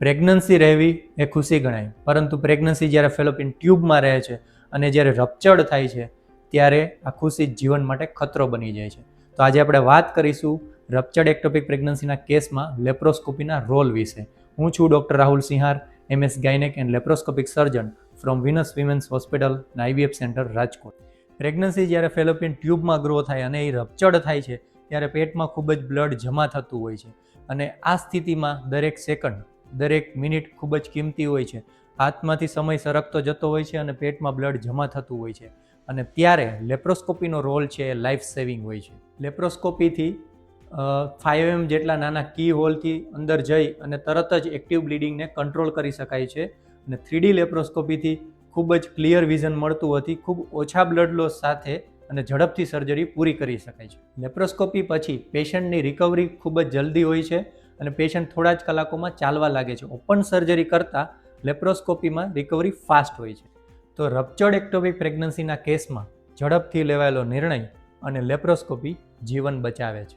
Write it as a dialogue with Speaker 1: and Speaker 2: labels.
Speaker 1: Pregnancy રહેવી એ ખુશી ગણાય, પરંતુ પ્રેગ્નન્સી જ્યારે ફેલોપિયન ટ્યુબમાં રહે છે અને જ્યારે રપ્ચર્ડ થાય છે ત્યારે આ ખુશી જીવન માટે ખતરો બની જાય છે. તો આજે આપણે વાત કરીશું રપ્ચર્ડ એક્ટોપિક પ્રેગ્નન્સીના કેસમાં લેપ્રોસ્કોપીના રોલ વિશે. હું છું doctor Rahul Sinhar, MS gynaec and laparoscopic surgeon from Venus women's hospital અને IVF સેન્ટર રાજકોટ. પ્રેગ્નન્સી જ્યારે ફેલોપિયન ટ્યુબમાં ગ્રો થાય અને એ રપ્ચર્ડ થાય છે ત્યારે પેટમાં ખૂબ જ બ્લડ જમા થતું હોય છે અને આ સ્થિતિમાં દરેક સેકન્ડ, દરેક મિનિટ ખૂબ જ કિંમતી હોય છે. હાથમાંથી સમય સરકતો જતો હોય છે અને પેટમાં બ્લડ જમા થતું હોય છે અને ત્યારે લેપ્રોસ્કોપીનો રોલ છે એ લાઈફ સેવિંગ હોય છે. લેપ્રોસ્કોપીથી 5 mm જેટલા નાના કી હોલથી અંદર જઈ અને તરત જ એક્ટિવ બ્લીડિંગને કંટ્રોલ કરી શકાય છે અને 3D લેપ્રોસ્કોપીથી ખૂબ જ ક્લિયર વિઝન મળતું હોવાથી ખૂબ ઓછા બ્લડ લોસ સાથે અને ઝડપથી સર્જરી પૂરી કરી શકાય છે. લેપ્રોસ્કોપી પછી પેશન્ટની રિકવરી ખૂબ જ જલ્દી હોય છે અને પેશન્ટ થોડા જ કલાકોમાં ચાલવા લાગે છે. ઓપન સર્જરી કરતાં લેપ્રોસ્કોપીમાં રિકવરી ફાસ્ટ હોય છે. તો રપ્ચર્ડ એક્ટોપિક પ્રેગ્નન્સીના કેસમાં ઝડપથી લેવાયેલો નિર્ણય અને લેપ્રોસ્કોપી જીવન બચાવે છે.